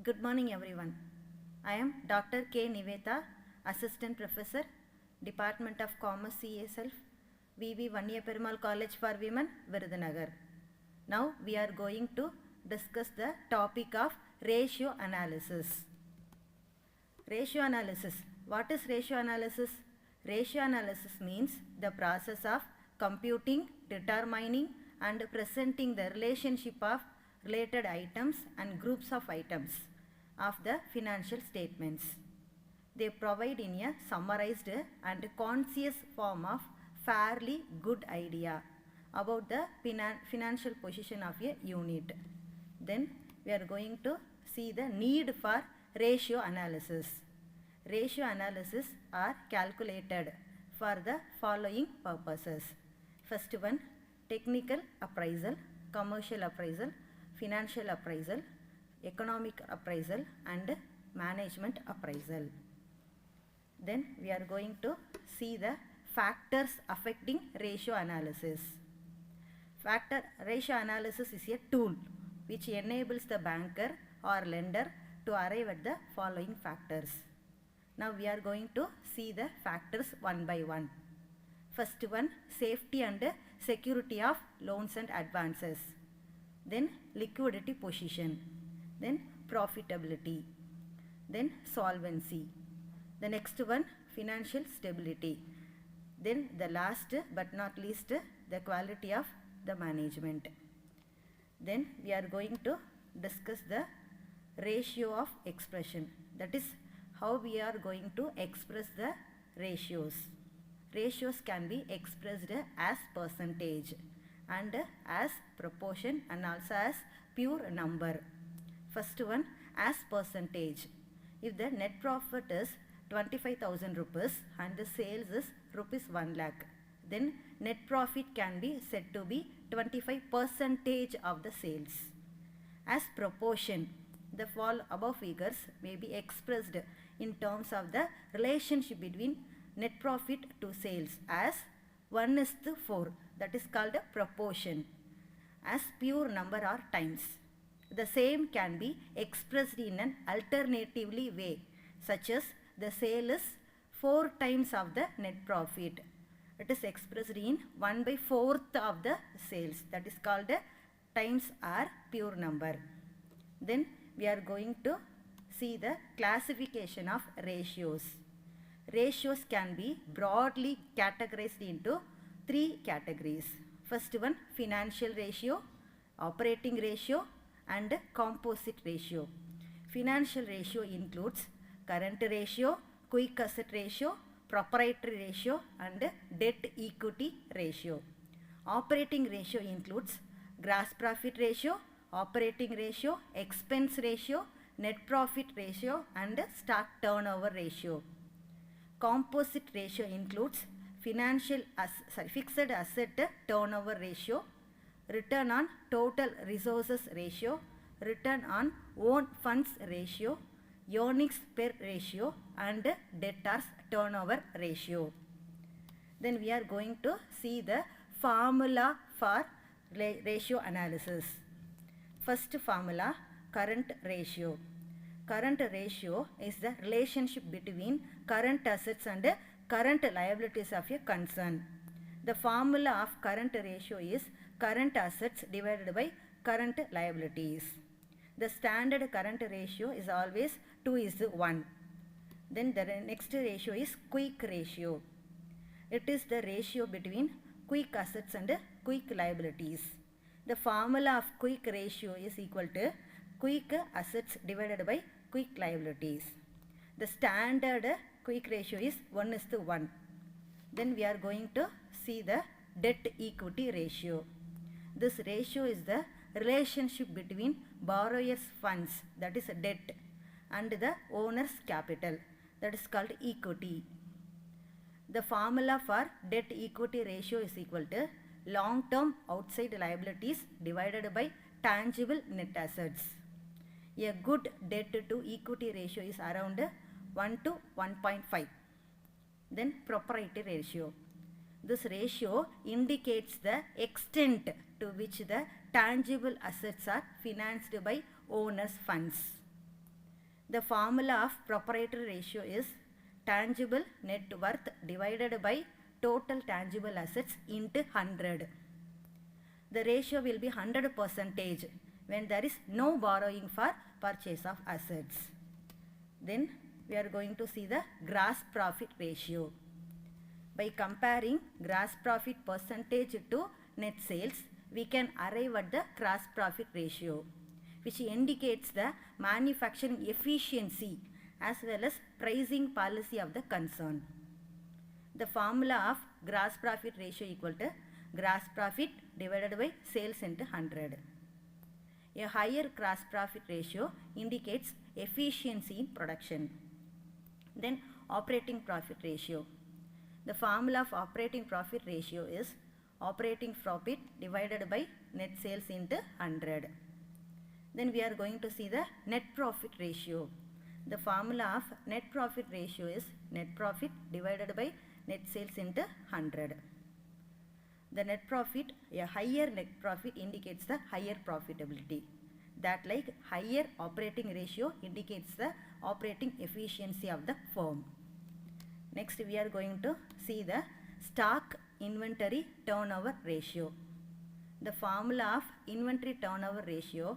Good morning, everyone. I am Dr. K. Niveta, Assistant Professor, Department of Commerce CSL, VV Vanya Perumal College for Women, Virudhunagar. Now we are going to discuss the topic of ratio analysis. Ratio analysis. What is ratio analysis? Ratio analysis means the process of computing, determining, and presenting the relationship of related items and groups of items of the financial statements. They provide in a summarized and conscious form of fairly good idea about the financial position of a unit. Then we are going to see the need for ratio analysis. Ratio analysis are calculated for the following purposes. First one, technical appraisal, commercial appraisal, financial appraisal, economic appraisal, and management appraisal. Then we are going to see the factors affecting ratio analysis. Ratio analysis is a tool which enables the banker or lender to arrive at the following factors. Now we are going to see the factors one by one. First one, safety and security of loans and advances. Then liquidity position. Then profitability. Then solvency. The next one, financial stability. Then the last but not least, the quality of the management. Then we are going to discuss the ratio of expression. That is how we are going to express the ratios. Ratios can be expressed as percentage and as proportion and also as pure number. First one, as percentage. If the net profit is 25,000 rupees and the sales is rupees 1 lakh, then net profit can be said to be 25% of the sales. As proportion, the above figures may be expressed in terms of the relationship between net profit to sales as 1:4, that is called a proportion. As pure number or times. The same can be expressed in an alternatively way, such as the sale is 4 times of the net profit. It is expressed in 1/4 of the sales, that is called a times or pure number. Then we are going to see the classification of ratios. Ratios can be broadly categorized into 3 categories. First one, financial ratio, operating ratio, and composite ratio. Financial ratio includes current ratio, quick asset ratio, proprietary ratio, and debt equity ratio. Operating ratio includes gross profit ratio, operating ratio, expense ratio, net profit ratio, and stock turnover ratio. Composite ratio includes fixed asset turnover ratio, return on total resources ratio, return on own funds ratio, earnings per ratio, and debtors turnover ratio. Then we are going to see the formula for ratio analysis. First formula, current ratio. Current ratio is the relationship between current assets and current liabilities of a concern. The formula of current ratio is current assets divided by current liabilities. The standard current ratio is always 2:1. Then the next ratio is quick ratio. It is the ratio between quick assets and quick liabilities. The formula of quick ratio is equal to quick assets divided by quick liabilities. The standard quick ratio is 1:1. Then we are going to see the debt equity ratio. This ratio is the relationship between borrower's funds, that is debt, and the owner's capital, that is called equity. The formula for debt equity ratio is equal to long-term outside liabilities divided by tangible net assets. A good debt to equity ratio is around 1 to 1.5. Then proprietary ratio. This ratio indicates the extent to which the tangible assets are financed by owners' funds. The formula of proprietary ratio is tangible net worth divided by total tangible assets into 100. The ratio will be 100% when there is no borrowing for purchase of assets. Then we are going to see the gross profit ratio. By comparing gross profit percentage to net sales, we can arrive at the gross profit ratio, which indicates the manufacturing efficiency as well as pricing policy of the concern. The formula of gross profit ratio equal to gross profit divided by sales into 100. A higher gross profit ratio indicates efficiency in production. Then operating profit ratio. The formula of operating profit ratio is operating profit divided by net sales into 100. Then we are going to see the net profit ratio. The formula of net profit ratio is net profit divided by net sales into 100. The net profit, a higher net profit indicates the higher profitability. That like higher operating ratio indicates the operating efficiency of the firm. Next we are going to see the stock inventory turnover ratio. The formula of inventory turnover ratio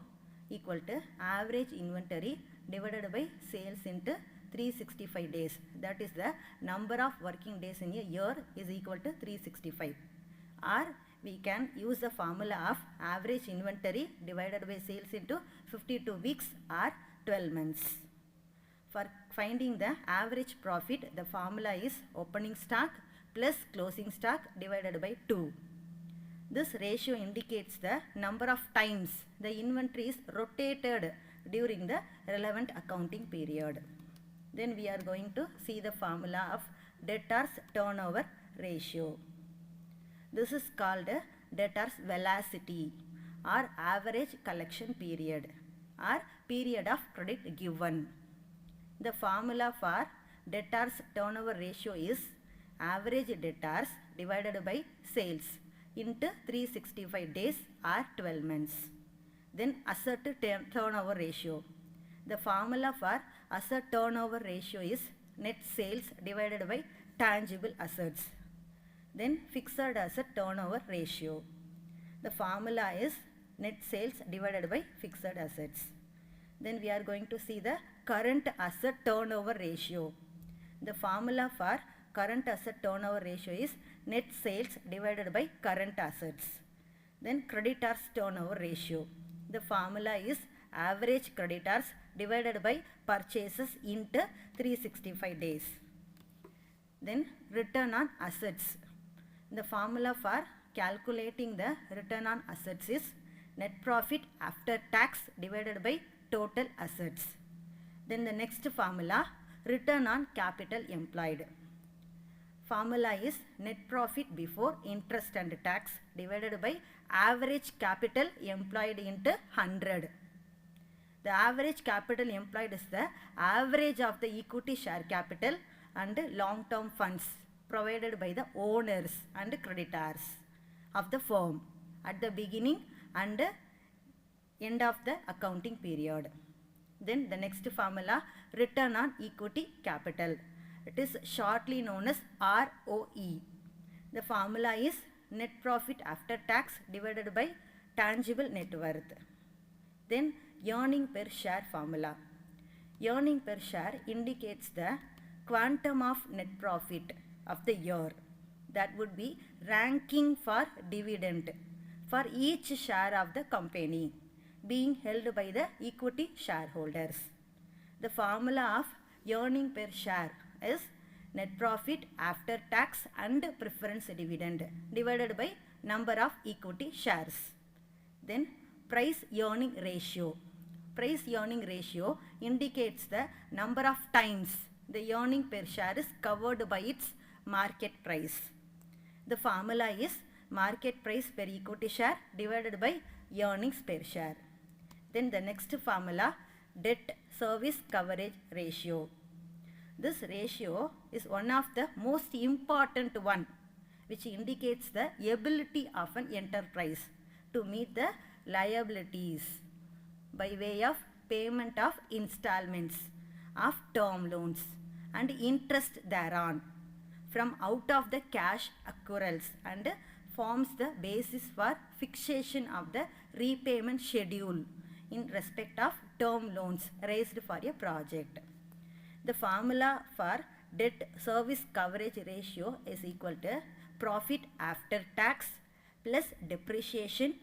equal to average inventory divided by sales into 365 days. That is the number of working days in a year is equal to 365. Or we can use the formula of average inventory divided by sales into 52 weeks or 12 months. For finding the average profit, the formula is opening stock plus closing stock divided by 2. This ratio indicates the number of times the inventory is rotated during the relevant accounting period. Then we are going to see the formula of debtors turnover ratio. This is called debtors velocity or average collection period or period of credit given. The formula for debtors turnover ratio is average debtors divided by sales into 365 days or 12 months. Then asset turnover ratio. The formula for asset turnover ratio is net sales divided by tangible assets. Then fixed asset turnover ratio. The formula is net sales divided by fixed assets. Then we are going to see the current asset turnover ratio. The formula for current asset turnover ratio is net sales divided by current assets. Then creditors turnover ratio. The formula is average creditors divided by purchases into 365 days. Then return on assets. The formula for calculating the return on assets is net profit after tax divided by total assets. Then the next formula, return on capital employed. Formula is net profit before interest and tax divided by average capital employed into 100. The average capital employed is the average of the equity share capital and long-term funds provided by the owners and creditors of the firm at the beginning and end of the accounting period. Then the next formula, return on equity capital. It is shortly known as ROE. The formula is net profit after tax divided by tangible net worth. Then earning per share formula. Earning per share indicates the quantum of net profit of the year. That would be ranking for dividend for each share of the company being held by the equity shareholders. The formula of earning per share is net profit after tax and preference dividend divided by number of equity shares. Then price earning ratio. Price earning ratio indicates the number of times the earning per share is covered by its market price. The formula is market price per equity share divided by earnings per share. Then the next formula, debt service coverage ratio. This ratio is one of the most important one, which indicates the ability of an enterprise to meet the liabilities by way of payment of installments of term loans and interest thereon from out of the cash accruals and forms the basis for fixation of the repayment schedule in respect of term loans raised for a project. The formula for debt service coverage ratio is equal to profit after tax plus depreciation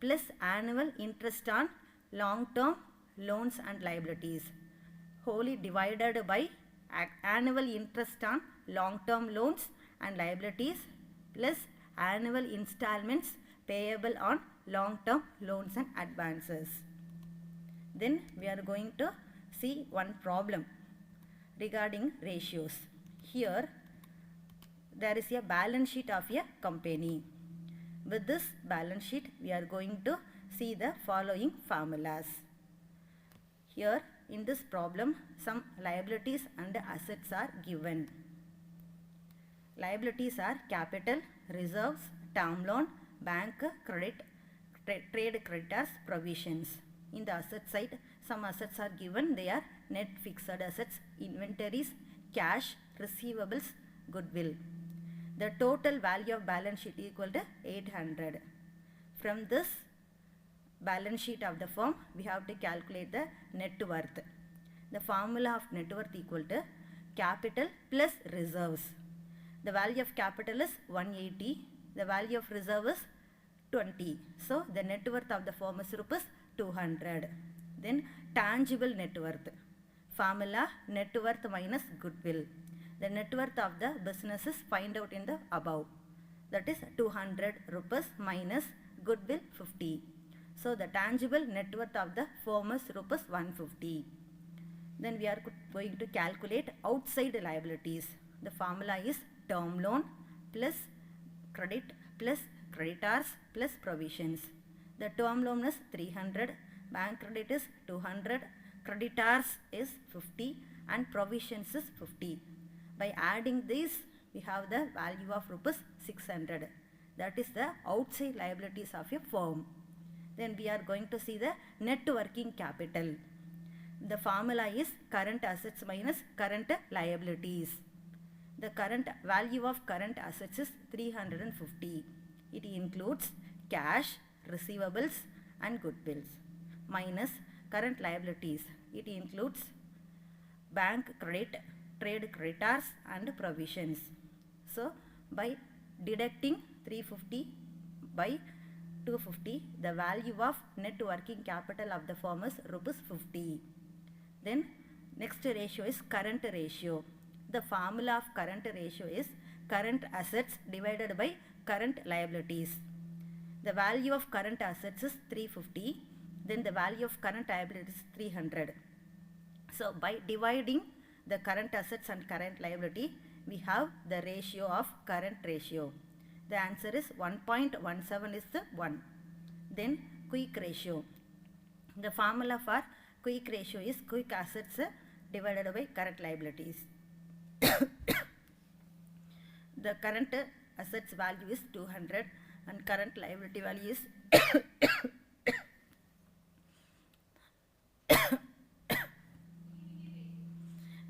plus annual interest on long-term loans and liabilities wholly divided by annual interest on long-term loans and liabilities plus annual installments payable on long-term loans and advances. Then we are going to see one problem regarding ratios. Here there is a balance sheet of a company. With this balance sheet we are going to see the following formulas. Here in this problem some liabilities and assets are given. Liabilities are capital, reserves, term loan, bank credit, trade creditors, provisions. In the asset side, some assets are given. They are net fixed assets, inventories, cash, receivables, goodwill. The total value of balance sheet equal to 800. From this balance sheet of the firm, we have to calculate the net worth. The formula of net worth equal to capital plus reserves. The value of capital is 180. The value of reserve is 20. So the net worth of the firm is rupees 200. Then tangible net worth. Formula net worth minus goodwill. The net worth of the business is find out in the above. That is 200 rupees minus goodwill 50. So the tangible net worth of the firm is rupees 150. Then we are going to calculate outside liabilities. The formula is term loan plus credit plus creditors plus provisions. The term loan is 300, bank credit is 200, creditors is 50 and provisions is 50. By adding this we have the value of rupees 600. That is the outside liabilities of a firm. Then we are going to see the net working capital. The formula is current assets minus current liabilities. The current value of current assets is 350. It includes cash, receivables and goodwills minus current liabilities. It includes bank credit, trade creditors and provisions. So by deducting 350 by 250, the value of net working capital of the firm is rupees 50. Then next ratio is current ratio. The formula of current ratio is current assets divided by current liabilities. The value of current assets is 350. Then the value of current liabilities is 300. So by dividing the current assets and current liability, we have the ratio of current ratio. The answer is 1.17 is the 1. Then quick ratio. The formula for quick ratio is quick assets divided by current liabilities. The current assets value is 200 and current liability value is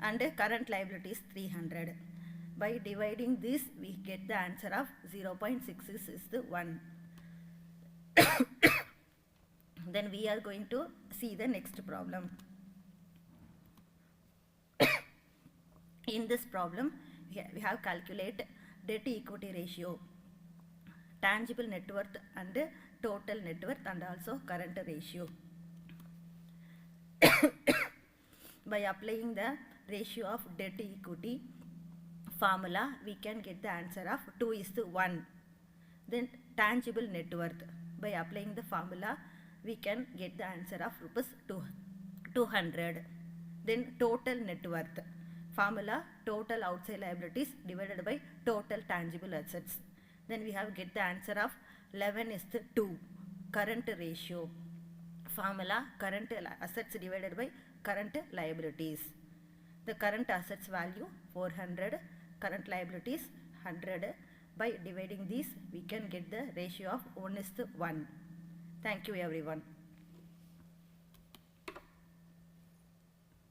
and current liability is 300. By dividing this we get the answer of 0.66 is the 1. Then we are going to see the next problem. In this problem we have calculate debt equity ratio, tangible net worth and total net worth and also current ratio. By applying the ratio of debt equity formula we can get the answer of 2:1. Then tangible net worth, by applying the formula we can get the answer of rupees 200. Then total net worth formula, total outside liabilities divided by total tangible assets. Then we have get the answer of 11:2. Current ratio formula, current assets divided by current liabilities. The current assets value 400, current liabilities 100. By dividing these we can get the ratio of 1:1. Thank you everyone.